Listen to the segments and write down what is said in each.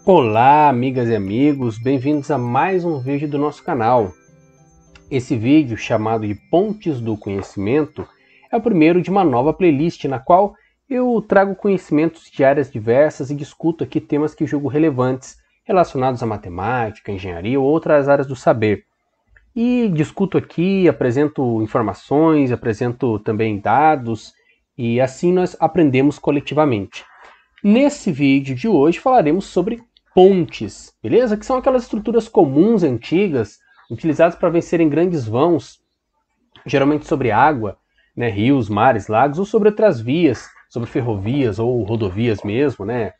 Olá, amigas e amigos, bem-vindos a mais um vídeo do nosso canal. Esse vídeo, chamado de Pontes do Conhecimento, é o primeiro de uma nova playlist na qual eu trago conhecimentos de áreas diversas e discuto aqui temas que julgo relevantes relacionados à matemática, engenharia ou outras áreas do saber. E discuto aqui, apresento informações, apresento também dados e assim nós aprendemos coletivamente. Nesse vídeo de hoje falaremos sobre pontes, beleza? Que são aquelas estruturas comuns antigas, utilizadas para vencerem grandes vãos, geralmente sobre água, né, rios, mares, lagos, ou sobre outras vias, sobre ferrovias ou rodovias mesmo, né?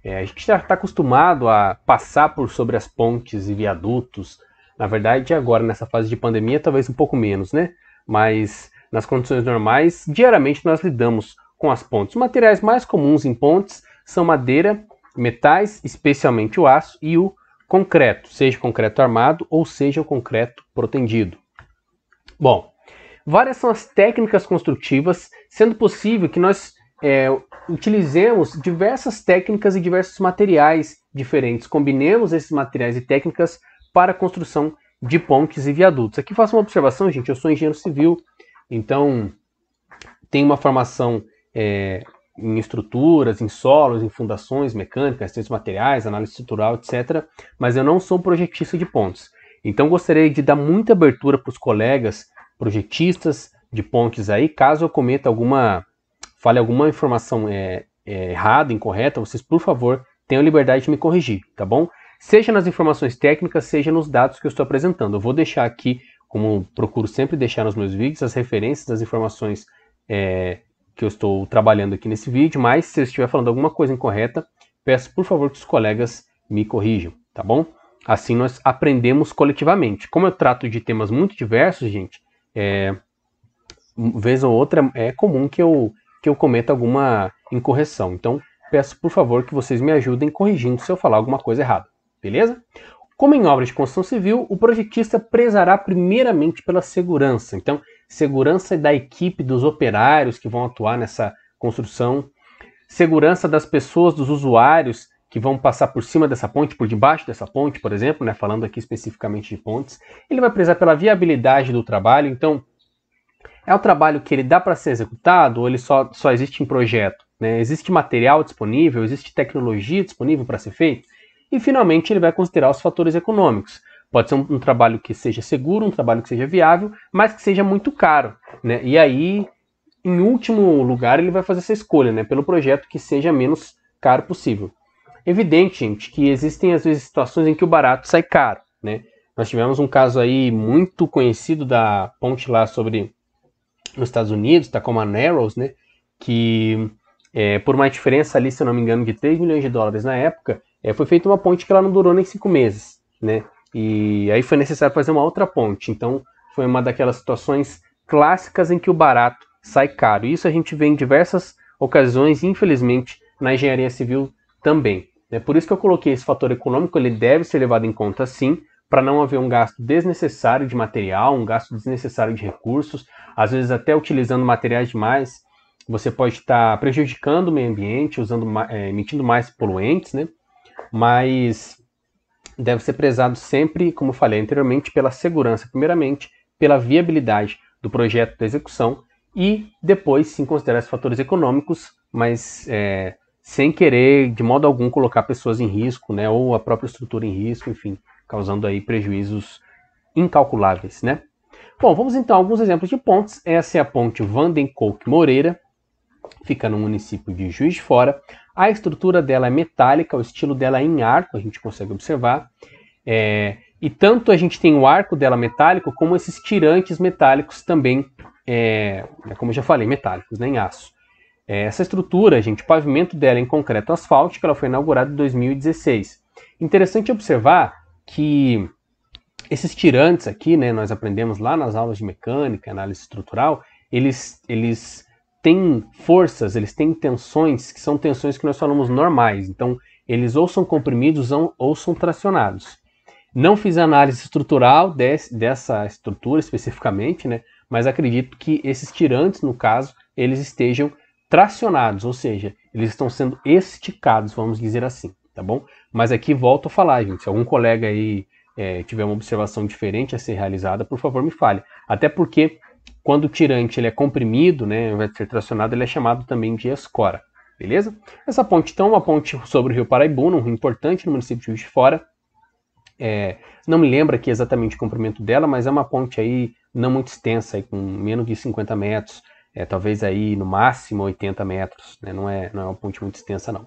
A gente já está acostumado a passar por sobre as pontes e viadutos. Na verdade, agora nessa fase de pandemia, talvez um pouco menos, né? Mas nas condições normais, diariamente nós lidamos com as pontes. Os materiais mais comuns em pontes são madeira, metais, especialmente o aço, e o concreto, seja o concreto armado ou seja o concreto protendido. Bom, várias são as técnicas construtivas, sendo possível que nós utilizemos diversas técnicas e diversos materiais diferentes, combinemos esses materiais e técnicas para a construção de pontes e viadutos. Aqui faço uma observação, gente, eu sou engenheiro civil, então tenho uma formação em estruturas, em solos, em fundações mecânicas, ciências materiais, análise estrutural, etc. Mas eu não sou projetista de pontes. Então gostaria de dar muita abertura para os colegas projetistas de pontes aí, caso eu cometa fale alguma informação errada, incorreta, vocês, por favor, tenham liberdade de me corrigir, tá bom? Seja nas informações técnicas, seja nos dados que eu estou apresentando. Eu vou deixar aqui, como procuro sempre deixar nos meus vídeos, as referências das informações que eu estou trabalhando aqui nesse vídeo, mas se eu estiver falando alguma coisa incorreta, peço por favor que os colegas me corrijam, tá bom? Assim nós aprendemos coletivamente. Como eu trato de temas muito diversos, gente, vez ou outra é comum que eu cometa alguma incorreção. Então, peço por favor que vocês me ajudem corrigindo se eu falar alguma coisa errada, beleza? Como em obras de construção civil, o projetista prezará primeiramente pela segurança. Então, segurança da equipe, dos operários que vão atuar nessa construção, segurança das pessoas, dos usuários que vão passar por cima dessa ponte, por debaixo dessa ponte, por exemplo, né, falando aqui especificamente de pontes. Ele vai prezar pela viabilidade do trabalho. Então, é um trabalho que ele dá para ser executado ou ele só existe em projeto? Né? Existe material disponível? Existe tecnologia disponível para ser feito? E, finalmente, ele vai considerar os fatores econômicos. Pode ser um trabalho que seja seguro, um trabalho que seja viável, mas que seja muito caro. Né? E aí, em último lugar, ele vai fazer essa escolha, né? Pelo projeto que seja menos caro possível. Evidente, gente, que existem, às vezes, situações em que o barato sai caro. Né? Nós tivemos um caso aí muito conhecido da ponte lá nos Estados Unidos, Tacoma Narrows, né? Que por uma diferença ali, se eu não me engano, de 3 milhões de dólares na época, foi feita uma ponte que ela não durou nem 5 meses, né? E aí foi necessário fazer uma outra ponte. Então, foi uma daquelas situações clássicas em que o barato sai caro. Isso a gente vê em diversas ocasiões, infelizmente, na engenharia civil também. Por isso que eu coloquei esse fator econômico, ele deve ser levado em conta sim, para não haver um gasto desnecessário de material, um gasto desnecessário de recursos, às vezes até utilizando materiais demais, você pode estar prejudicando o meio ambiente, emitindo mais poluentes, né? Mas deve ser prezado sempre, como eu falei anteriormente, pela segurança, primeiramente, pela viabilidade do projeto da execução e depois sim considerar os fatores econômicos, mas sem querer de modo algum colocar pessoas em risco, né, ou a própria estrutura em risco, enfim, causando aí prejuízos incalculáveis, né? Bom, vamos então a alguns exemplos de pontes. Essa é a ponte Vandenkolk Moreira, fica no município de Juiz de Fora. A estrutura dela é metálica, o estilo dela é em arco, a gente consegue observar. E tanto a gente tem o arco dela metálico, como esses tirantes metálicos também, como eu já falei, metálicos, né, em aço. Essa estrutura, gente, o pavimento dela é em concreto asfáltico, ela foi inaugurada em 2016. Interessante observar que esses tirantes aqui, né, nós aprendemos lá nas aulas de mecânica, análise estrutural, eles têm forças, eles têm tensões, que são tensões que nós falamos normais. Então, eles ou são comprimidos ou são tracionados. Não fiz análise estrutural dessa estrutura especificamente, né, mas acredito que esses tirantes, no caso, eles estejam tracionados, ou seja, eles estão sendo esticados, vamos dizer assim. Tá tá bom? Mas aqui volto a falar, gente, se algum colega aí tiver uma observação diferente a ser realizada, por favor me fale. Até porque quando o tirante ele é comprimido, né, ao invés de ser tracionado, ele é chamado também de escora, beleza? Essa ponte, então, é uma ponte sobre o rio Paraibuna, um rio importante no município de Juiz de Fora. Não me lembro aqui exatamente o comprimento dela, mas é uma ponte aí não muito extensa, aí, com menos de 50 metros, talvez aí no máximo 80 metros, né? Não é uma ponte muito extensa não.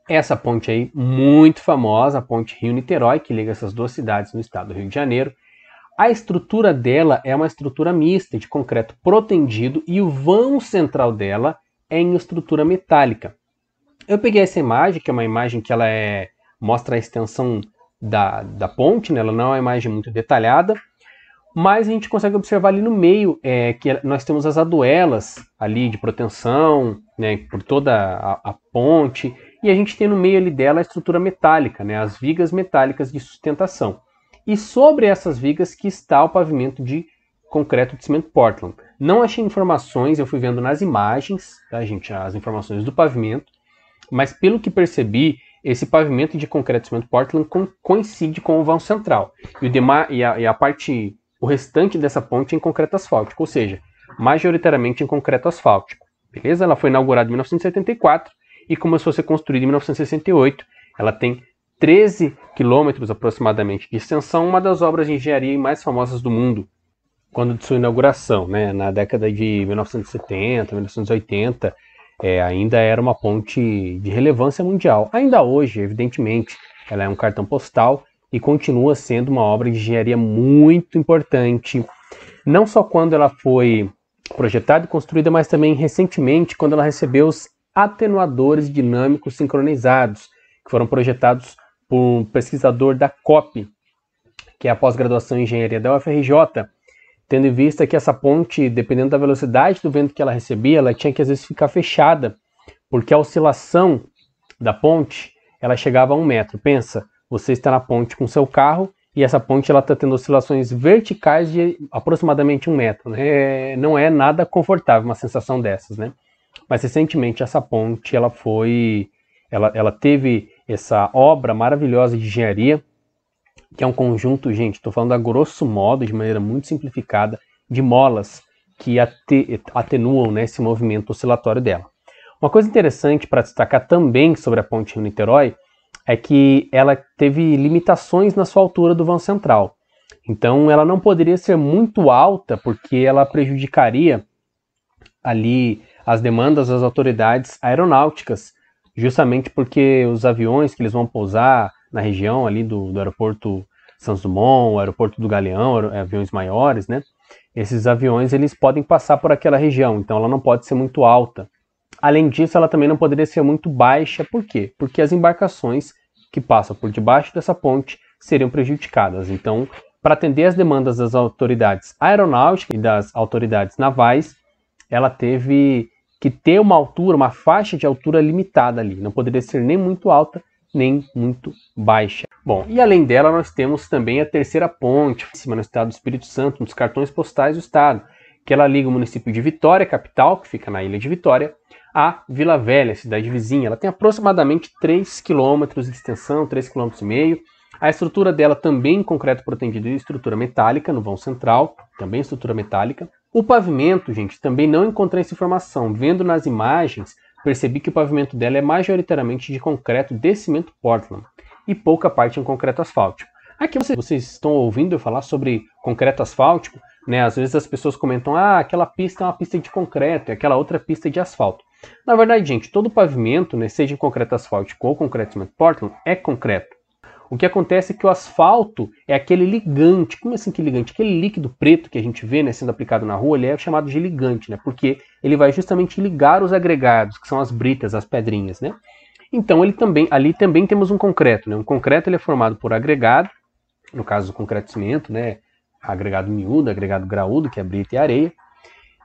Essa ponte aí, muito famosa, a ponte Rio-Niterói, que liga essas duas cidades no estado do Rio de Janeiro. A estrutura dela é uma estrutura mista, de concreto protendido, e o vão central dela é em estrutura metálica. Eu peguei essa imagem, que é uma imagem que ela mostra a extensão da ponte, né? Ela não é uma imagem muito detalhada, mas a gente consegue observar ali no meio que nós temos as aduelas ali de proteção, né, por toda a ponte, e a gente tem no meio ali dela a estrutura metálica, né, as vigas metálicas de sustentação. E sobre essas vigas que está o pavimento de concreto de cimento Portland. Não achei informações, eu fui vendo nas imagens, tá, gente, as informações do pavimento, mas pelo que percebi, esse pavimento de concreto de cimento Portland coincide com o vão central. O restante dessa ponte é em concreto asfáltico, ou seja, majoritariamente em concreto asfáltico. Beleza? Ela foi inaugurada em 1974 e começou a ser construída em 1968. Ela tem 13 quilômetros aproximadamente de extensão, uma das obras de engenharia mais famosas do mundo, quando de sua inauguração, né? Na década de 1970, 1980, ainda era uma ponte de relevância mundial. Ainda hoje, evidentemente, ela é um cartão postal e continua sendo uma obra de engenharia muito importante, não só quando ela foi projetada e construída, mas também recentemente, quando ela recebeu os atenuadores dinâmicos sincronizados, que foram projetados por um pesquisador da COP, que é a pós-graduação em engenharia da UFRJ, tendo em vista que essa ponte, dependendo da velocidade do vento que ela recebia, ela tinha que às vezes ficar fechada, porque a oscilação da ponte, ela chegava a 1 metro. Pensa, você está na ponte com seu carro e essa ponte está tendo oscilações verticais de aproximadamente 1 metro. Né? Não é nada confortável uma sensação dessas, né? Mas recentemente essa ponte ela teve essa obra maravilhosa de engenharia, que é um conjunto, gente, estou falando a grosso modo, de maneira muito simplificada, de molas que atenuam, né, esse movimento oscilatório dela. Uma coisa interessante para destacar também sobre a ponte Rio-Niterói é que ela teve limitações na sua altura do vão central. Então ela não poderia ser muito alta, porque ela prejudicaria ali as demandas das autoridades aeronáuticas, justamente porque os aviões que eles vão pousar na região ali do aeroporto Santos Dumont, o aeroporto do Galeão, aviões maiores, né? Esses aviões eles podem passar por aquela região, então ela não pode ser muito alta. Além disso, ela também não poderia ser muito baixa. Por quê? Porque as embarcações que passam por debaixo dessa ponte seriam prejudicadas. Então, para atender às demandas das autoridades aeronáuticas e das autoridades navais, ela teve que ter uma altura, uma faixa de altura limitada ali. Não poderia ser nem muito alta, nem muito baixa. Bom, e além dela, nós temos também a terceira ponte, no estado do Espírito Santo, nos cartões postais do estado, que ela liga o município de Vitória, capital, que fica na ilha de Vitória, a Vila Velha, cidade vizinha. Ela tem aproximadamente 3 km de extensão, 3,5 km. A estrutura dela também em concreto protendido e estrutura metálica, no vão central, também estrutura metálica. O pavimento, gente, também não encontrei essa informação. Vendo nas imagens, percebi que o pavimento dela é majoritariamente de concreto de cimento Portland e pouca parte em concreto asfáltico. Aqui vocês estão ouvindo eu falar sobre concreto asfáltico, né? Às vezes as pessoas comentam, aquela pista é uma pista de concreto e aquela outra pista de asfalto. Na verdade, gente, todo pavimento, né, seja em concreto asfáltico ou concreto cimento Portland, é concreto. O que acontece é que o asfalto é aquele ligante. Como assim que ligante? Aquele líquido preto que a gente vê, né, sendo aplicado na rua, ele é chamado de ligante, né? Porque ele vai justamente ligar os agregados, que são as britas, as pedrinhas, né? Então ali também temos um concreto, né? Um concreto ele é formado por agregado, no caso do concreto cimento, né? Agregado miúdo, agregado graúdo, que é brita e areia,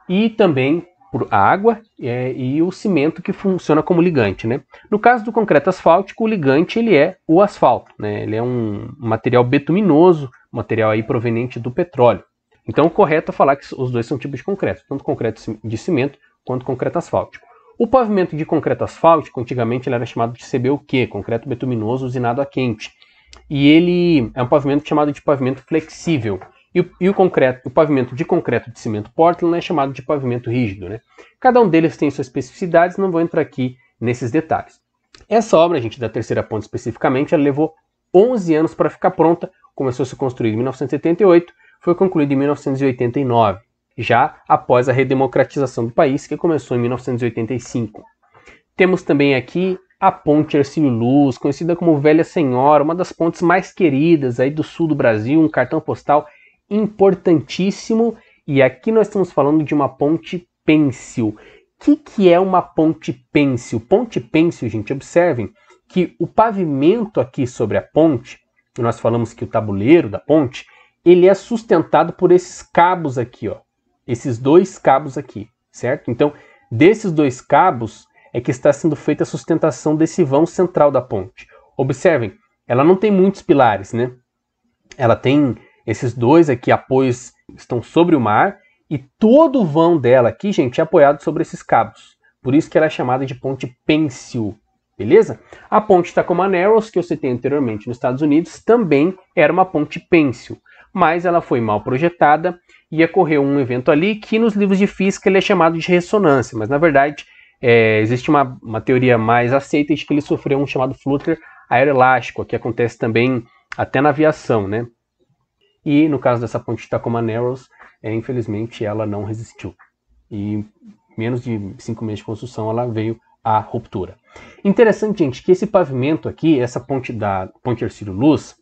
e também por água e o cimento que funciona como ligante, né? No caso do concreto asfáltico, o ligante ele é o asfalto, né? Ele é um material betuminoso, material aí proveniente do petróleo. Então, o correto é falar que os dois são tipos de concreto, tanto concreto de cimento quanto concreto asfáltico. O pavimento de concreto asfáltico, antigamente ele era chamado de CBUQ, concreto betuminoso usinado a quente. E ele é um pavimento chamado de pavimento flexível. E o pavimento de concreto de cimento Portland é chamado de pavimento rígido, né? Cada um deles tem suas especificidades, não vou entrar aqui nesses detalhes. Essa obra, gente, da terceira ponte especificamente, ela levou 11 anos para ficar pronta, começou a ser construída em 1978, foi concluída em 1989, já após a redemocratização do país, que começou em 1985. Temos também aqui a Ponte Hercílio Luz, conhecida como Velha Senhora, uma das pontes mais queridas aí do sul do Brasil, um cartão postal importantíssimo. E aqui nós estamos falando de uma ponte pêncil. O que é uma ponte pêncil? Ponte pêncil, gente, observem que o pavimento aqui sobre a ponte, nós falamos que o tabuleiro da ponte, ele é sustentado por esses cabos aqui, ó. Esses dois cabos aqui, certo? Então, desses dois cabos é que está sendo feita a sustentação desse vão central da ponte. Observem, ela não tem muitos pilares, né? Ela tem esses dois aqui apoios, estão sobre o mar, e todo o vão dela aqui, gente, é apoiado sobre esses cabos. Por isso que ela é chamada de ponte pêncil, beleza? A ponte Tacoma Narrows, que eu citei anteriormente nos Estados Unidos, também era uma ponte pêncil, mas ela foi mal projetada e ocorreu um evento ali que nos livros de física ele é chamado de ressonância, mas na verdade existe uma teoria mais aceita de que ele sofreu um chamado flutter aeroelástico, que acontece também até na aviação, né? E no caso dessa ponte de Tacoma Narrows, infelizmente ela não resistiu. E menos de 5 meses de construção ela veio à ruptura. Interessante, gente, que esse pavimento aqui, essa ponte da Ponte Hercílio Luz,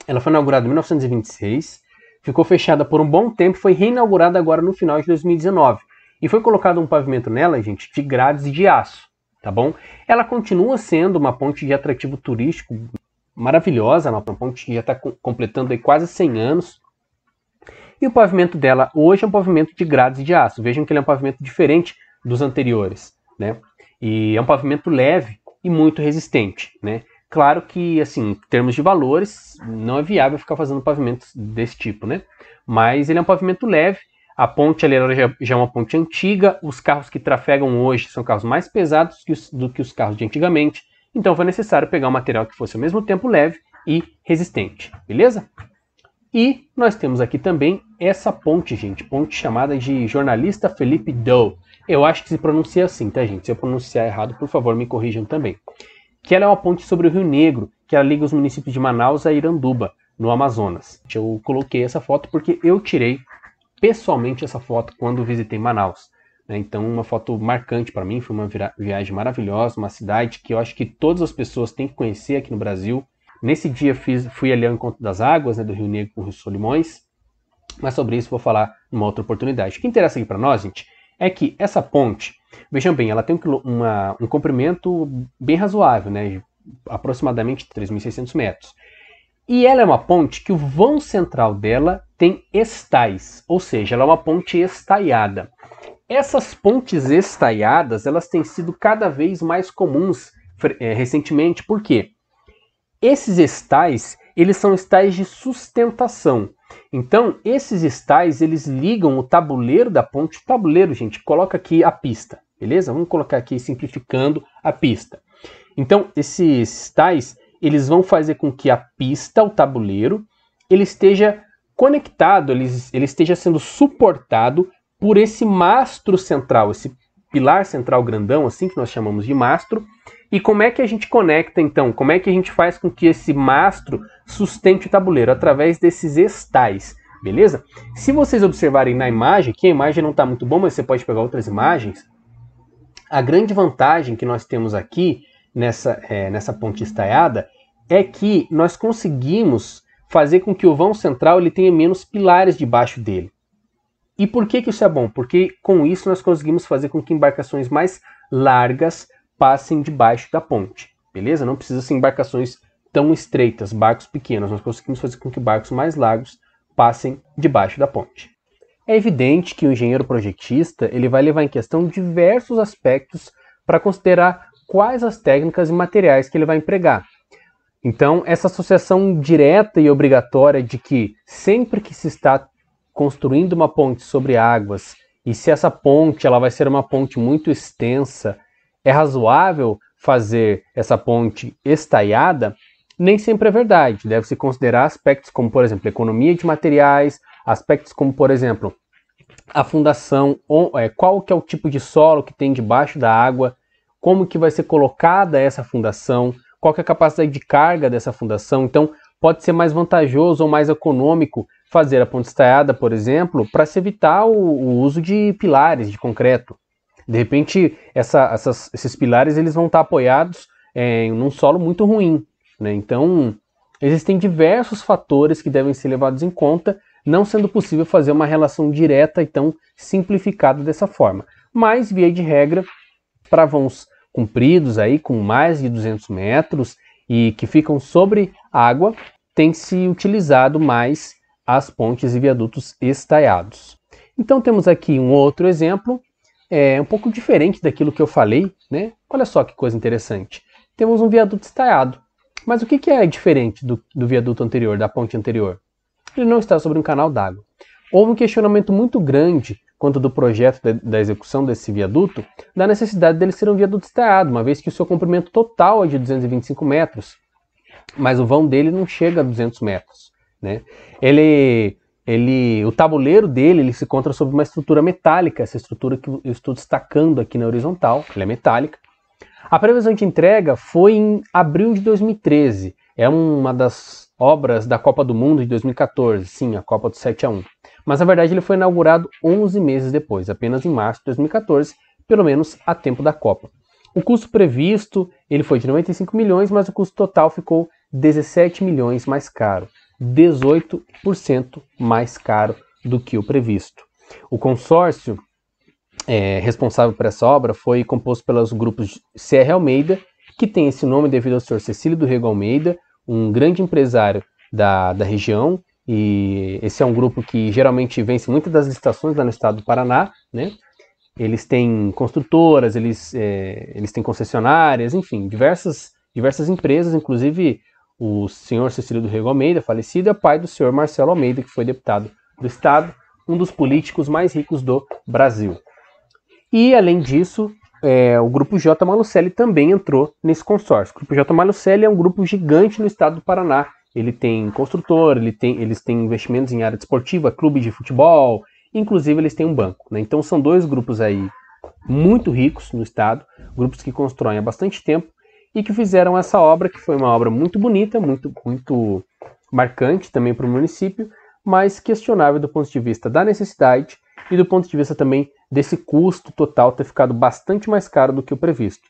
ela foi inaugurada em 1926, ficou fechada por um bom tempo, foi reinaugurada agora no final de 2019. E foi colocado um pavimento nela, gente, de grades de aço, tá bom? Ela continua sendo uma ponte de atrativo turístico maravilhosa, uma ponte que já está completando aí quase 100 anos. E o pavimento dela hoje é um pavimento de grades de aço. Vejam que ele é um pavimento diferente dos anteriores, né? E é um pavimento leve e muito resistente, né? Claro que, assim, em termos de valores, não é viável ficar fazendo pavimentos desse tipo, né? Mas ele é um pavimento leve. A ponte ali já é uma ponte antiga, os carros que trafegam hoje são carros mais pesados do que os carros de antigamente, então foi necessário pegar um material que fosse ao mesmo tempo leve e resistente, beleza? E nós temos aqui também essa ponte, gente, ponte chamada de Jornalista Felipe Doe. Eu acho que se pronuncia assim, tá, gente? Se eu pronunciar errado, por favor, me corrijam também. Que ela é uma ponte sobre o Rio Negro, que ela liga os municípios de Manaus a Iranduba, no Amazonas. Eu coloquei essa foto porque eu tirei pessoalmente essa foto quando visitei Manaus, né? Então uma foto marcante para mim, foi uma viagem maravilhosa, uma cidade que eu acho que todas as pessoas têm que conhecer aqui no Brasil. Nesse dia fui ali ao encontro das águas, né, do Rio Negro com o Rio Solimões, mas sobre isso vou falar numa outra oportunidade. O que interessa aqui para nós, gente, é que essa ponte, vejam bem, ela tem um comprimento bem razoável, né, aproximadamente 3.600 metros. E ela é uma ponte que o vão central dela tem estais, ou seja, ela é uma ponte estaiada. Essas pontes estaiadas, elas têm sido cada vez mais comuns recentemente, por quê? Esses estais, eles são estais de sustentação. Então, esses estais, eles ligam o tabuleiro da ponte. O tabuleiro, gente, coloca aqui a pista, beleza? Vamos colocar aqui simplificando a pista. Então, esses estais, eles vão fazer com que a pista, o tabuleiro, ele esteja conectado, ele esteja sendo suportado por esse mastro central, esse pilar central grandão, assim que nós chamamos de mastro. E como é que a gente conecta, então? Como é que a gente faz com que esse mastro sustente o tabuleiro? Através desses estais, beleza? Se vocês observarem na imagem, que a imagem não está muito boa, mas você pode pegar outras imagens, a grande vantagem que nós temos aqui nessa ponte estaiada é que nós conseguimos fazer com que o vão central ele tenha menos pilares debaixo dele. E por que isso é bom? Porque com isso nós conseguimos fazer com que embarcações mais largas passem debaixo da ponte, beleza? Não precisa ser embarcações tão estreitas, barcos pequenos. Nós conseguimos fazer com que barcos mais largos passem debaixo da ponte. É evidente que o engenheiro projetista ele vai levar em questão diversos aspectos para considerar quais as técnicas e materiais que ele vai empregar. Então, essa associação direta e obrigatória de que sempre que se está construindo uma ponte sobre águas e se essa ponte ela vai ser uma ponte muito extensa, é razoável fazer essa ponte estaiada? Nem sempre é verdade. Deve-se considerar aspectos como, por exemplo, economia de materiais, aspectos como, por exemplo, a fundação, qual que é o tipo de solo que tem debaixo da água, como que vai ser colocada essa fundação, qual que é a capacidade de carga dessa fundação. Então, pode ser mais vantajoso ou mais econômico fazer a ponte estaiada, por exemplo, para se evitar o uso de pilares de concreto. De repente, esses pilares eles vão estar apoiados num solo muito ruim, né? Então, existem diversos fatores que devem ser levados em conta, não sendo possível fazer uma relação direta e tão simplificada dessa forma. Mas, via de regra, para vãos compridos aí, com mais de 200 metros e que ficam sobre água, tem se utilizado mais as pontes e viadutos estaiados. Então temos aqui um outro exemplo, um pouco diferente daquilo que eu falei, né? Olha só que coisa interessante. Temos um viaduto estaiado. Mas o que é diferente do viaduto anterior, da ponte anterior? Ele não está sobre um canal d'água. Houve um questionamento muito grande quanto do projeto da execução desse viaduto, da necessidade dele ser um viaduto estaiado, uma vez que o seu comprimento total é de 225 metros, mas o vão dele não chega a 200 metros. Né? O tabuleiro dele ele se encontra sobre uma estrutura metálica, essa estrutura que eu estou destacando aqui na horizontal, ela é metálica. A previsão de entrega foi em abril de 2013, é uma das obras da Copa do Mundo de 2014, sim, a Copa do 7-1. Mas na verdade ele foi inaugurado 11 meses depois, apenas em março de 2014, pelo menos a tempo da Copa. O custo previsto ele foi de 95 milhões, mas o custo total ficou 17 milhões mais caro, 18% mais caro do que o previsto. O consórcio responsável por essa obra foi composto pelos grupos CR Almeida, que tem esse nome devido ao senhor Cecílio do Rego Almeida, um grande empresário da região, e esse é um grupo que geralmente vence muitas das licitações lá no estado do Paraná, né? Eles têm construtoras, eles têm concessionárias, enfim, diversas empresas, inclusive o senhor Cecílio do Rego Almeida, falecido, é pai do senhor Marcelo Almeida, que foi deputado do estado, um dos políticos mais ricos do Brasil. E, além disso, o Grupo J. Malucelli também entrou nesse consórcio. O Grupo J. Malucelli é um grupo gigante no estado do Paraná. Ele tem construtor, eles têm investimentos em área desportiva, clube de futebol, inclusive eles têm um banco. Né? Então são dois grupos aí muito ricos no estado, grupos que constroem há bastante tempo e que fizeram essa obra, que foi uma obra muito bonita, muito marcante também para o município, mas questionável do ponto de vista da necessidade e do ponto de vista também desse custo total ter ficado bastante mais caro do que o previsto.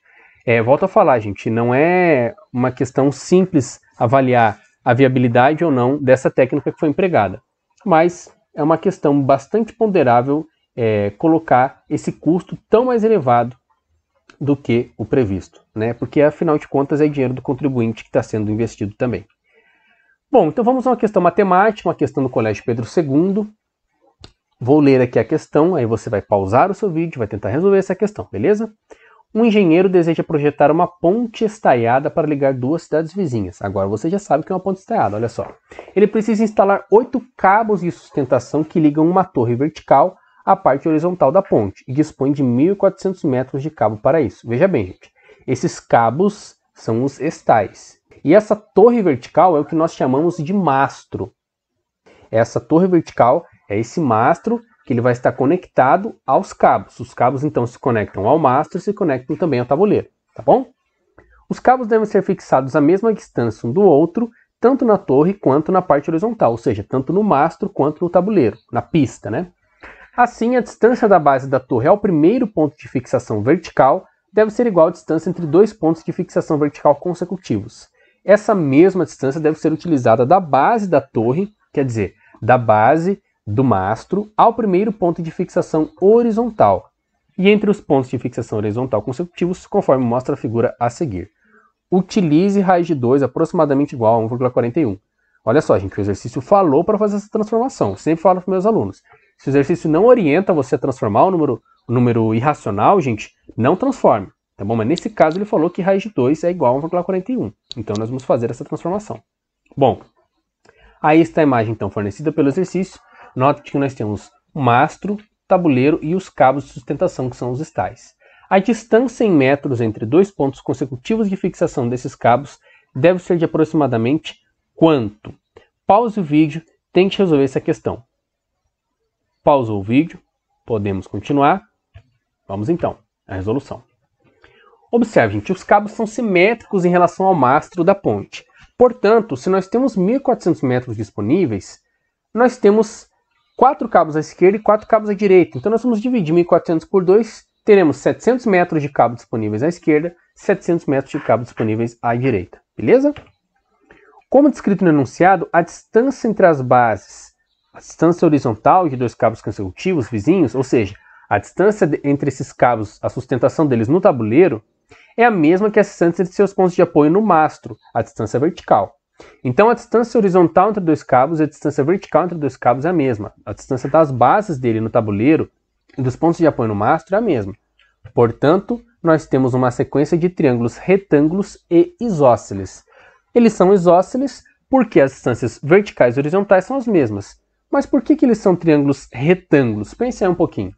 Volto a falar, gente, não é uma questão simples avaliar a viabilidade ou não dessa técnica que foi empregada, mas é uma questão bastante ponderável colocar esse custo tão mais elevado do que o previsto, né? Porque afinal de contas é dinheiro do contribuinte que está sendo investido também. Bom, então vamos a uma questão matemática, uma questão do Colégio Pedro II. Vou ler aqui a questão, aí você vai pausar o seu vídeo, vai tentar resolver essa questão, beleza? Um engenheiro deseja projetar uma ponte estaiada para ligar duas cidades vizinhas. Agora você já sabe que é uma ponte estaiada, olha só. Ele precisa instalar 8 cabos de sustentação que ligam uma torre vertical à parte horizontal da ponte e dispõe de 1.400 metros de cabo para isso. Veja bem, gente, esses cabos são os estais. E essa torre vertical é o que nós chamamos de mastro. Essa torre vertical é esse mastro que ele vai estar conectado aos cabos. Os cabos então se conectam ao mastro e se conectam também ao tabuleiro, tá bom? Os cabos devem ser fixados à mesma distância um do outro, tanto na torre quanto na parte horizontal, ou seja, tanto no mastro quanto no tabuleiro, na pista, né? Assim, a distância da base da torre ao primeiro ponto de fixação vertical deve ser igual à distância entre dois pontos de fixação vertical consecutivos. Essa mesma distância deve ser utilizada da base da torre, quer dizer, da base do mastro ao primeiro ponto de fixação horizontal e entre os pontos de fixação horizontal consecutivos, conforme mostra a figura a seguir. Utilize raiz de 2 aproximadamente igual a 1,41. Olha só, gente, o exercício falou para fazer essa transformação. Eu sempre falo para meus alunos. Se o exercício não orienta você a transformar o número irracional, gente, não transforme. Tá bom? Mas nesse caso ele falou que raiz de 2 é igual a 1,41. Então nós vamos fazer essa transformação. Bom, aí está a imagem então fornecida pelo exercício. Note que nós temos um mastro tabuleiro e os cabos de sustentação, que são os estais. A distância em metros entre dois pontos consecutivos de fixação desses cabos deve ser de aproximadamente quanto? Pause o vídeo, tente resolver essa questão. Pausou o vídeo, podemos continuar. Vamos então à resolução. Observe, gente, os cabos são simétricos em relação ao mastro da ponte. Portanto, se nós temos 1.400 metros disponíveis, nós temos 4 cabos à esquerda e 4 cabos à direita. Então nós vamos dividir 1.400 por 2, teremos 700 metros de cabo disponíveis à esquerda, 700 metros de cabo disponíveis à direita. Beleza? Como descrito no enunciado, a distância entre as bases, a distância horizontal de dois cabos consecutivos vizinhos, ou seja, a distância entre esses cabos, a sustentação deles no tabuleiro, é a mesma que a distância entre seus pontos de apoio no mastro, a distância vertical. Então a distância horizontal entre dois cabos e a distância vertical entre dois cabos é a mesma. A distância das bases dele no tabuleiro e dos pontos de apoio no mastro é a mesma. Portanto, nós temos uma sequência de triângulos retângulos e isósceles. Eles são isósceles porque as distâncias verticais e horizontais são as mesmas. Mas por que eles são triângulos retângulos? Pense aí um pouquinho.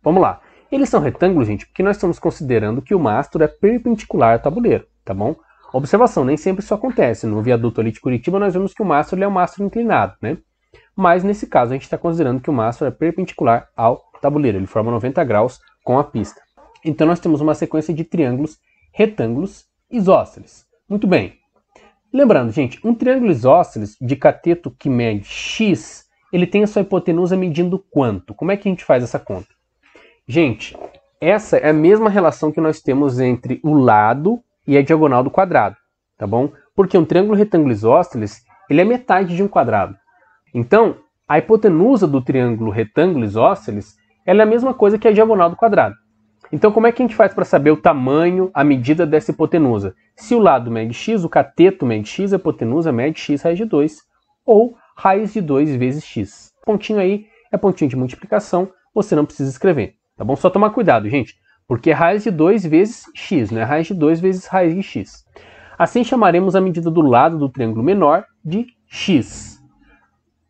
Vamos lá. Eles são retângulos, gente, porque nós estamos considerando que o mastro é perpendicular ao tabuleiro, tá bom? Observação, nem sempre isso acontece. No viaduto ali de Curitiba nós vemos que o mastro ele é um mastro inclinado, né? Mas nesse caso a gente está considerando que o mastro é perpendicular ao tabuleiro. Ele forma 90 graus com a pista. Então nós temos uma sequência de triângulos retângulos isósceles. Muito bem. Lembrando, gente, um triângulo isósceles de cateto que mede x, ele tem a sua hipotenusa medindo quanto? Como é que a gente faz essa conta? Gente, essa é a mesma relação que nós temos entre o lado e a diagonal do quadrado, tá bom? Porque um triângulo retângulo isósceles, ele é metade de um quadrado. Então, a hipotenusa do triângulo retângulo isósceles, ela é a mesma coisa que a diagonal do quadrado. Então, como é que a gente faz para saber o tamanho, a medida dessa hipotenusa? Se o lado mede x, o cateto mede x, a hipotenusa mede x raiz de 2, ou raiz de 2 vezes x. Pontinho aí é pontinho de multiplicação, você não precisa escrever. Tá bom? Só tomar cuidado, gente, porque é raiz de 2 vezes x, não é raiz de 2 vezes raiz de x. Assim chamaremos a medida do lado do triângulo menor de x.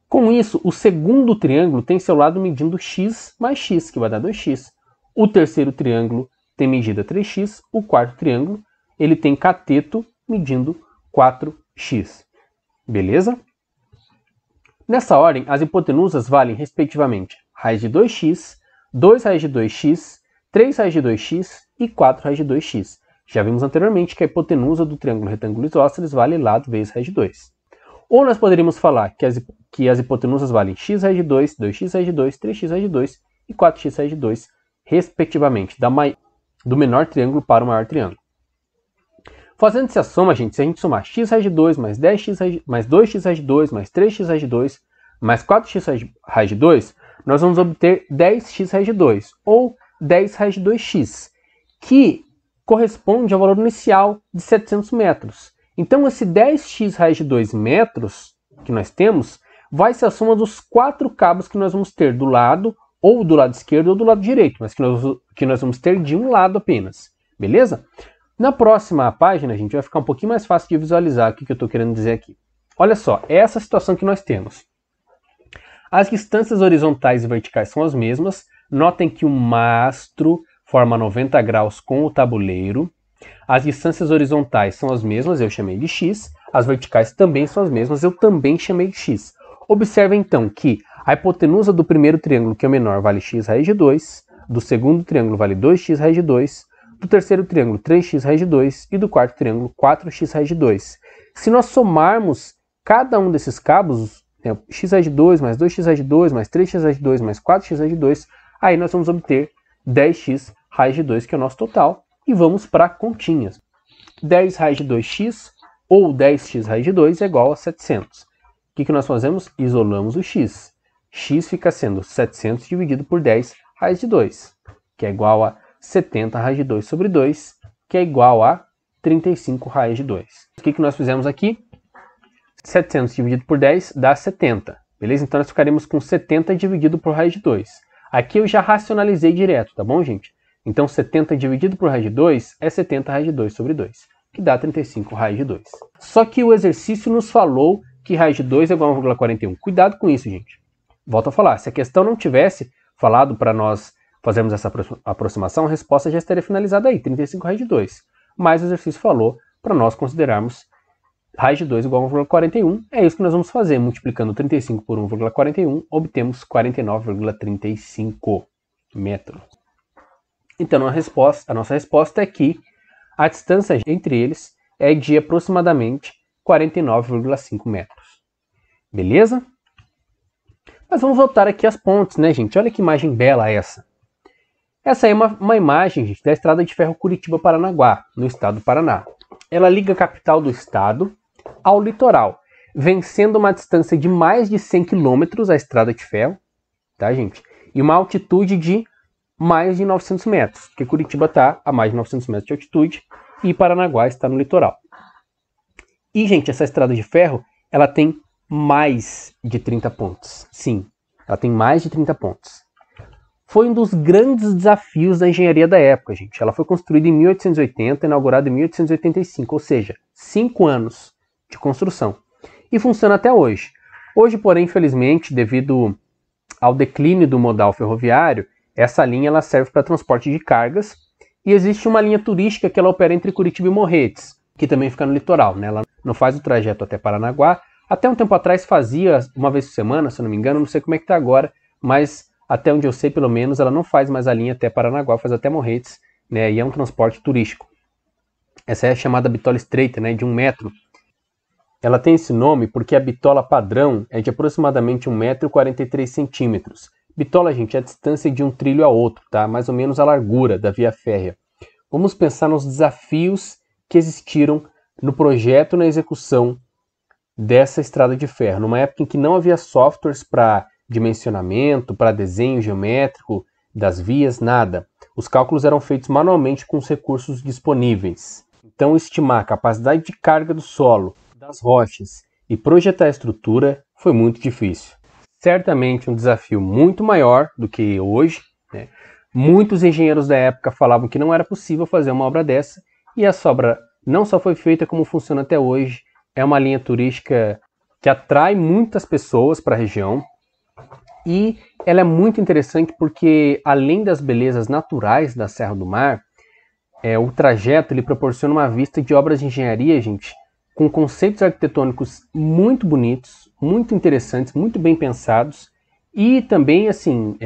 Com isso, o segundo triângulo tem seu lado medindo x mais x, que vai dar 2x. O terceiro triângulo tem medida 3x. O quarto triângulo ele tem cateto medindo 4x. Beleza? Nessa ordem, as hipotenusas valem, respectivamente, raiz de 2x, 2 raiz de 2x, 3 raiz de 2x e 4 raiz de 2x. Já vimos anteriormente que a hipotenusa do triângulo retângulo isósceles vale lado vezes raiz de 2. Ou nós poderíamos falar que as hipotenusas valem x raiz de 2, 2x raiz de 2, 3x raiz de 2 e 4x raiz de 2, respectivamente, do menor triângulo para o maior triângulo. Fazendo essa soma, gente, se a gente somar x raiz de 2 mais 10x mais 2x raiz de 2 mais 3x raiz de 2 mais 4x raiz de 2, nós vamos obter 10x raiz de 2, ou 10 raiz de 2x, que corresponde ao valor inicial de 700 metros. Então, esse 10x raiz de 2 metros que nós temos vai ser a soma dos 4 cabos que nós vamos ter do lado, ou do lado esquerdo ou do lado direito, mas que nós vamos ter de um lado apenas. Beleza? Na próxima página, a gente vai ficar um pouquinho mais fácil de visualizar o que eu estou querendo dizer aqui. Olha só, é essa situação que nós temos. As distâncias horizontais e verticais são as mesmas. Notem que o mastro forma 90 graus com o tabuleiro. As distâncias horizontais são as mesmas, eu chamei de x. As verticais também são as mesmas, eu também chamei de x. Observe então que a hipotenusa do primeiro triângulo, que é o menor, vale x raiz de 2. Do segundo triângulo vale 2x raiz de 2. Do terceiro triângulo, 3x raiz de 2. E do quarto triângulo, 4x raiz de 2. Se nós somarmos cada um desses cabos, x raiz de 2, mais 2x raiz de 2, mais 3x raiz de 2, mais 4x raiz de 2, aí nós vamos obter 10x raiz de 2, que é o nosso total, e vamos para continhas. 10 raiz de 2x, ou 10x raiz de 2, é igual a 700. O que nós fazemos? Isolamos o x. X fica sendo 700 dividido por 10 raiz de 2, que é igual a 70 raiz de 2 sobre 2, que é igual a 35 raiz de 2. O que nós fizemos aqui? 700 dividido por 10 dá 70, beleza? Então nós ficaremos com 70 dividido por raiz de 2. Aqui eu já racionalizei direto, tá bom, gente? Então 70 dividido por raiz de 2 é 70 raiz de 2 sobre 2, que dá 35 raiz de 2. Só que o exercício nos falou que raiz de 2 é igual a 1,41. Cuidado com isso, gente. volto a falar, se a questão não tivesse falado para nós fazermos essa aproximação, a resposta já estaria finalizada aí, 35 raiz de 2. Mas o exercício falou para nós considerarmos raiz de 2 igual a 1,41. É isso que nós vamos fazer. Multiplicando 35 por 1,41, obtemos 49,35 metros. Então, a nossa resposta é que a distância entre eles é de aproximadamente 49,5 metros. Beleza? Mas vamos voltar aqui às pontes, né, gente? Olha que imagem bela essa. Essa é uma imagem, gente, da estrada de ferro Curitiba-Paranaguá, no estado do Paraná. Ela liga a capital do estado ao litoral, vencendo uma distância de mais de 100 km a estrada de ferro, tá, gente? E uma altitude de mais de 900 metros, porque Curitiba está a mais de 900 metros de altitude e Paranaguá está no litoral. E, gente, essa estrada de ferro, ela tem mais de 30 pontes. Sim, ela tem mais de 30 pontes. Foi um dos grandes desafios da engenharia da época, gente. Ela foi construída em 1880 e inaugurada em 1885, ou seja, 5 anos de construção. E funciona até hoje. Hoje, porém, infelizmente, devido ao declínio do modal ferroviário, essa linha ela serve para transporte de cargas e existe uma linha turística que ela opera entre Curitiba e Morretes, que também fica no litoral, né? Ela não faz o trajeto até Paranaguá. Até um tempo atrás fazia uma vez por semana, se eu não me engano, não sei como é que está agora, mas até onde eu sei, pelo menos, ela não faz mais a linha até Paranaguá, faz até Morretes, né? E é um transporte turístico. Essa é a chamada bitola estreita, né? De 1 metro. Ela tem esse nome porque a bitola padrão é de aproximadamente 1,43 m. Bitola, gente, é a distância de um trilho a outro, tá? Mais ou menos a largura da via férrea. Vamos pensar nos desafios que existiram no projeto e na execução dessa estrada de ferro, numa época em que não havia softwares para dimensionamento, para desenho geométrico das vias, nada. Os cálculos eram feitos manualmente com os recursos disponíveis. Então, estimar a capacidade de carga do solo, das rochas e projetar a estrutura foi muito difícil. Certamente um desafio muito maior do que hoje, né? Muitos engenheiros da época falavam que não era possível fazer uma obra dessa, e essa obra não só foi feita como funciona até hoje. É uma linha turística que atrai muitas pessoas para a região e ela é muito interessante porque, além das belezas naturais da Serra do Mar, o trajeto ele proporciona uma vista de obras de engenharia, gente, com conceitos arquitetônicos muito bonitos, muito interessantes, muito bem pensados e também, assim,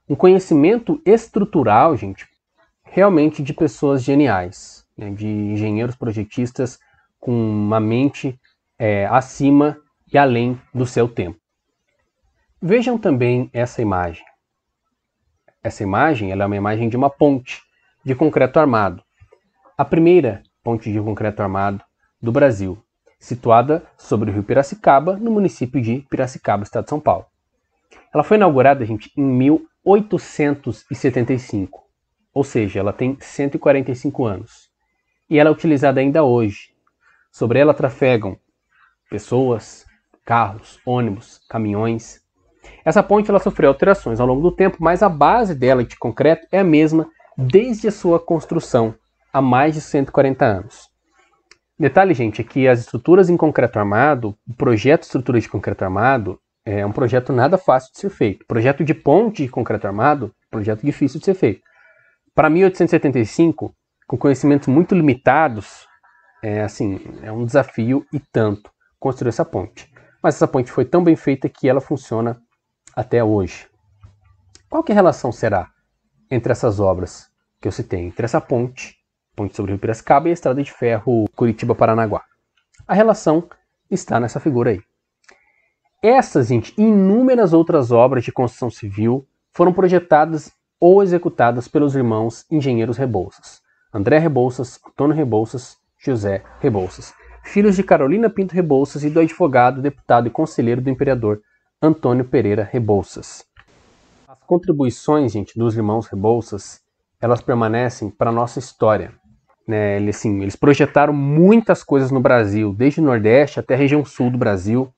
um conhecimento estrutural, gente, realmente de pessoas geniais, né, de engenheiros projetistas com uma mente acima e além do seu tempo. Vejam também essa imagem. Essa imagem ela é uma imagem de uma ponte de concreto armado. A primeira ponte de concreto armado do Brasil, situada sobre o rio Piracicaba, no município de Piracicaba, estado de São Paulo. Ela foi inaugurada, gente, em 1875, ou seja, ela tem 145 anos. E ela é utilizada ainda hoje. Sobre ela trafegam pessoas, carros, ônibus, caminhões. Essa ponte ela sofreu alterações ao longo do tempo, mas a base dela de concreto é a mesma desde a sua construção, há mais de 140 anos. Detalhe, gente, é que as estruturas em concreto armado, o projeto de estrutura de concreto armado, é um projeto nada fácil de ser feito. O projeto de ponte de concreto armado, projeto difícil de ser feito. Para 1875, com conhecimentos muito limitados, é um desafio e tanto construir essa ponte. Mas essa ponte foi tão bem feita que ela funciona até hoje. Qual que é a relação será entre essas obras que eu citei? Entre essa ponte sobre o rio Piracicaba e a estrada de ferro Curitiba-Paranaguá. A relação está nessa figura aí. Essas, gente, inúmeras outras obras de construção civil foram projetadas ou executadas pelos irmãos engenheiros Rebouças. André Rebouças, Antônio Rebouças, José Rebouças, filhos de Carolina Pinto Rebouças e do advogado, deputado e conselheiro do imperador Antônio Pereira Rebouças. As contribuições, gente, dos irmãos Rebouças, elas permanecem para a nossa história. Né? Eles projetaram muitas coisas no Brasil, desde o Nordeste até a região sul do Brasil.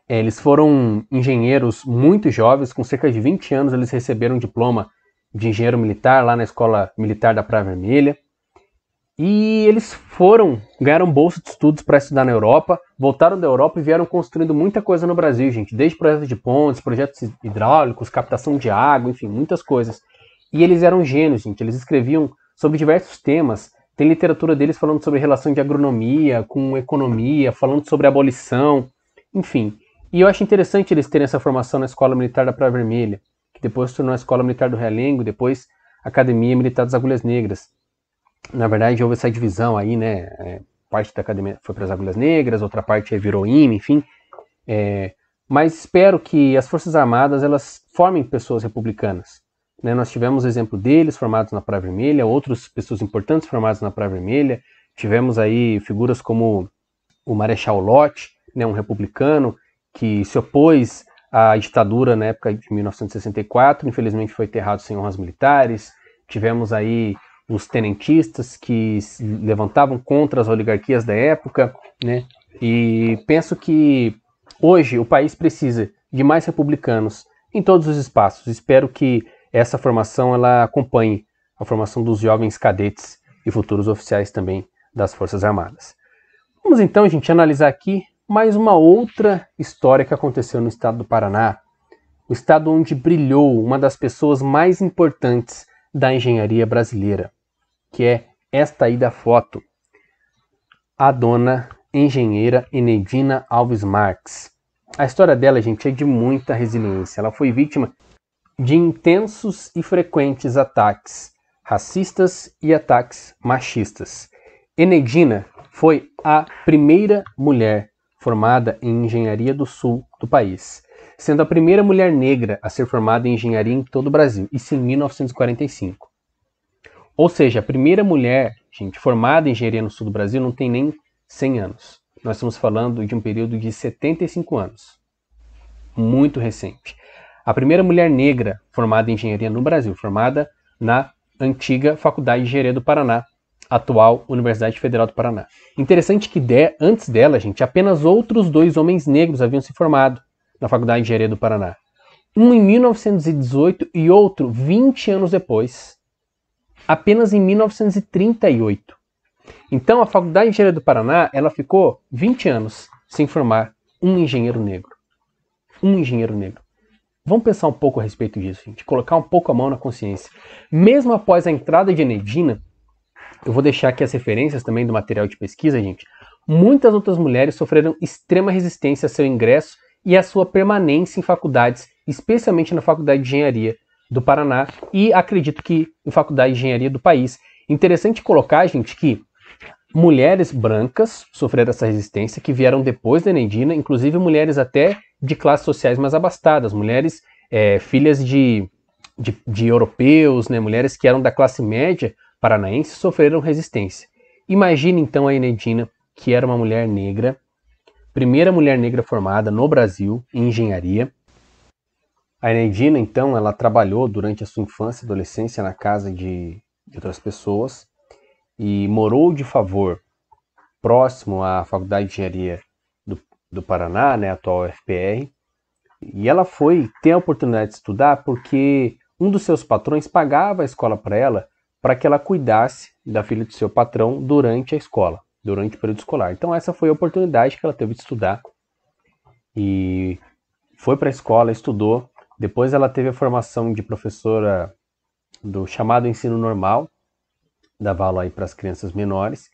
Eles foram engenheiros muito jovens, com cerca de 20 anos eles receberam um diploma de engenheiro militar lá na Escola Militar da Praia Vermelha. E eles ganharam bolsa de estudos para estudar na Europa, voltaram da Europa e vieram construindo muita coisa no Brasil, gente. Desde projetos de pontes, projetos hidráulicos, captação de água, enfim, muitas coisas. E eles eram gênios, gente. Eles escreviam sobre diversos temas. Tem literatura deles falando sobre relação de agronomia com economia, falando sobre abolição, enfim. E eu acho interessante eles terem essa formação na Escola Militar da Praia Vermelha, que depois se tornou a Escola Militar do Realengo, depois Academia Militar das Agulhas Negras. Na verdade, houve essa divisão aí, né? Parte da academia foi para as Agulhas Negras, outra parte aí virou IME, enfim. Mas espero que as Forças Armadas elas formem pessoas republicanas. Né? Nós tivemos o exemplo deles formados na Praia Vermelha, outras pessoas importantes formadas na Praia Vermelha. Tivemos aí figuras como o Marechal Lott, né? Um republicano que se opôs à ditadura na época de 1964, infelizmente foi enterrado sem honras militares. Tivemos aí os tenentistas que se levantavam contra as oligarquias da época, né? E penso que hoje o país precisa de mais republicanos em todos os espaços. Espero que essa formação ela acompanhe a formação dos jovens cadetes e futuros oficiais também das Forças Armadas. Vamos então, gente, analisar aqui mais uma outra história que aconteceu no estado do Paraná, o estado onde brilhou uma das pessoas mais importantes da engenharia brasileira, que é esta aí da foto, a dona engenheira Enedina Alves Marques. A história dela, gente, é de muita resiliência. Ela foi vítima de intensos e frequentes ataques racistas e ataques machistas. Enedina foi a primeira mulher formada em engenharia do sul do país, sendo a primeira mulher negra a ser formada em engenharia em todo o Brasil, isso em 1945. Ou seja, a primeira mulher, gente, formada em engenharia no sul do Brasil não tem nem 100 anos. Nós estamos falando de um período de 75 anos. Muito recente. A primeira mulher negra formada em engenharia no Brasil, formada na antiga Faculdade de Engenharia do Paraná, atual Universidade Federal do Paraná. Interessante que antes dela, gente, apenas outros 2 homens negros haviam se formado na Faculdade de Engenharia do Paraná. Um em 1918 e outro 20 anos depois, apenas em 1938. Então a Faculdade de Engenharia do Paraná ela ficou 20 anos sem formar um engenheiro negro. Um engenheiro negro. Vamos pensar um pouco a respeito disso, gente. Colocar um pouco a mão na consciência. Mesmo após a entrada de Enedina, eu vou deixar aqui as referências também do material de pesquisa, gente. Muitas outras mulheres sofreram extrema resistência a seu ingresso e a sua permanência em faculdades, especialmente na Faculdade de Engenharia do Paraná e acredito que em Faculdade de Engenharia do país. Interessante colocar, gente, que mulheres brancas sofreram essa resistência, que vieram depois da Enedina, inclusive mulheres até de classes sociais mais abastadas, mulheres filhas de europeus, né, mulheres que eram da classe média paranaense sofreram resistência. Imagine então a Enedina, que era uma mulher negra, primeira mulher negra formada no Brasil em engenharia. A Enedina, então, ela trabalhou durante a sua infância e adolescência na casa de outras pessoas e morou de favor próximo à Faculdade de Engenharia do Paraná, né, a atual UFPR, e ela foi ter a oportunidade de estudar porque um dos seus patrões pagava a escola para ela para que ela cuidasse da filha do seu patrão durante a escola, durante o período escolar. Então essa foi a oportunidade que ela teve de estudar e foi para a escola, estudou. Depois ela teve a formação de professora do chamado ensino normal, dava aula aí para as crianças menores,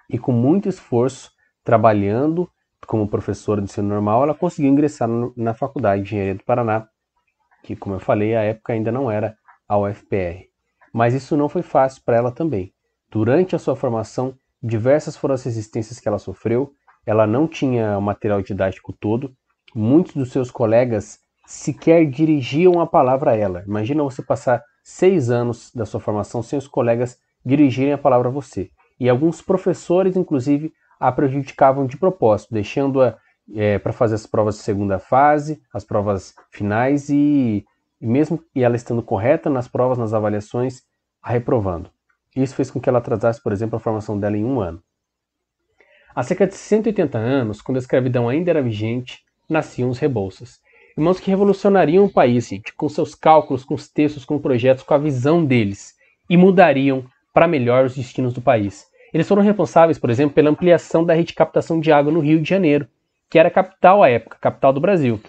e com muito esforço, trabalhando como professora de ensino normal, ela conseguiu ingressar na Faculdade de Engenharia do Paraná, que, como eu falei, à época ainda não era a UFPR. Mas isso não foi fácil para ela também. Durante a sua formação, diversas foram as resistências que ela sofreu, ela não tinha o material didático todo, muitos dos seus colegas sequer dirigiam a palavra a ela. Imagina você passar 6 anos da sua formação sem os colegas dirigirem a palavra a você. E alguns professores, inclusive, a prejudicavam de propósito, deixando-a para fazer as provas de segunda fase, as provas finais e mesmo ela estando correta nas provas, nas avaliações, a reprovando. Isso fez com que ela atrasasse, por exemplo, a formação dela em 1 ano. Há cerca de 180 anos, quando a escravidão ainda era vigente, nasciam os Rebouças. Irmãos que revolucionariam o país, gente, com seus cálculos, com os textos, com projetos, com a visão deles, e mudariam para melhor os destinos do país. Eles foram responsáveis, por exemplo, pela ampliação da rede de captação de água no Rio de Janeiro, que era a capital à época, capital do Brasil.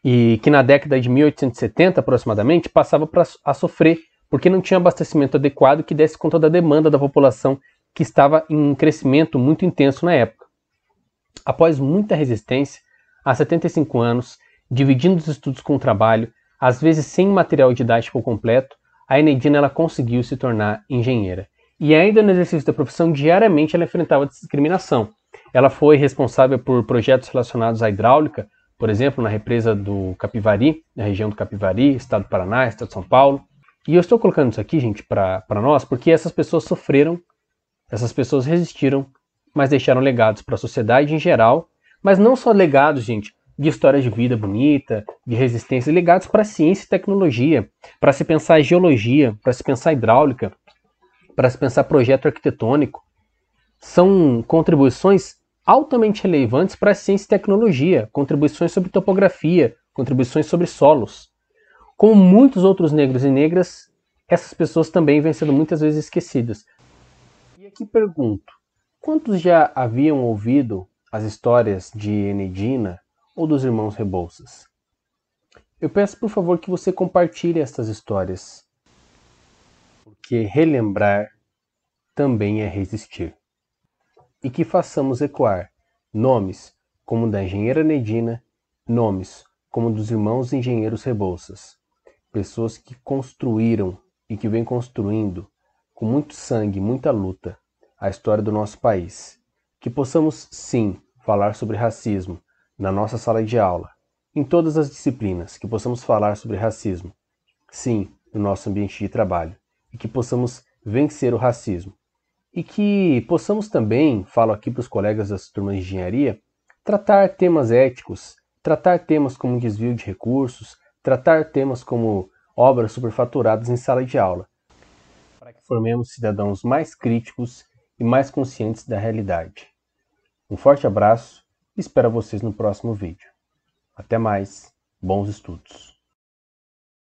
E que na década de 1870, aproximadamente, passava a sofrer, porque não tinha abastecimento adequado que desse conta da demanda da população, que estava em crescimento muito intenso na época. Após muita resistência, há 75 anos, dividindo os estudos com o trabalho, às vezes sem material didático completo, a Enedina ela conseguiu se tornar engenheira. E ainda no exercício da profissão, diariamente ela enfrentava discriminação. Ela foi responsável por projetos relacionados à hidráulica, por exemplo, na represa do Capivari, na região do Capivari, estado do Paraná, estado de São Paulo. E eu estou colocando isso aqui, gente, para nós, porque essas pessoas sofreram, essas pessoas resistiram, mas deixaram legados para a sociedade em geral, mas não só legados, gente, de história de vida bonita, de resistência, legados para a ciência e tecnologia, para se pensar geologia, para se pensar hidráulica, para se pensar projeto arquitetônico. São contribuições altamente relevantes para a ciência e tecnologia, contribuições sobre topografia, contribuições sobre solos. Como muitos outros negros e negras, essas pessoas também vêm sendo muitas vezes esquecidas. E aqui pergunto, quantos já haviam ouvido as histórias de Enedina ou dos irmãos Rebouças? Eu peço por favor que você compartilhe estas histórias, porque relembrar também é resistir. E que façamos ecoar nomes como o da engenheira Enedina, nomes como dos irmãos engenheiros Rebouças, pessoas que construíram e que vêm construindo com muito sangue, muita luta, a história do nosso país. Que possamos sim falar sobre racismo na nossa sala de aula, em todas as disciplinas, que possamos falar sobre racismo, sim, no nosso ambiente de trabalho, e que possamos vencer o racismo. E que possamos também, falo aqui para os colegas das turmas de engenharia, tratar temas éticos, tratar temas como desvio de recursos, tratar temas como obras superfaturadas em sala de aula, para que formemos cidadãos mais críticos e mais conscientes da realidade. Um forte abraço e espero vocês no próximo vídeo. Até mais, bons estudos!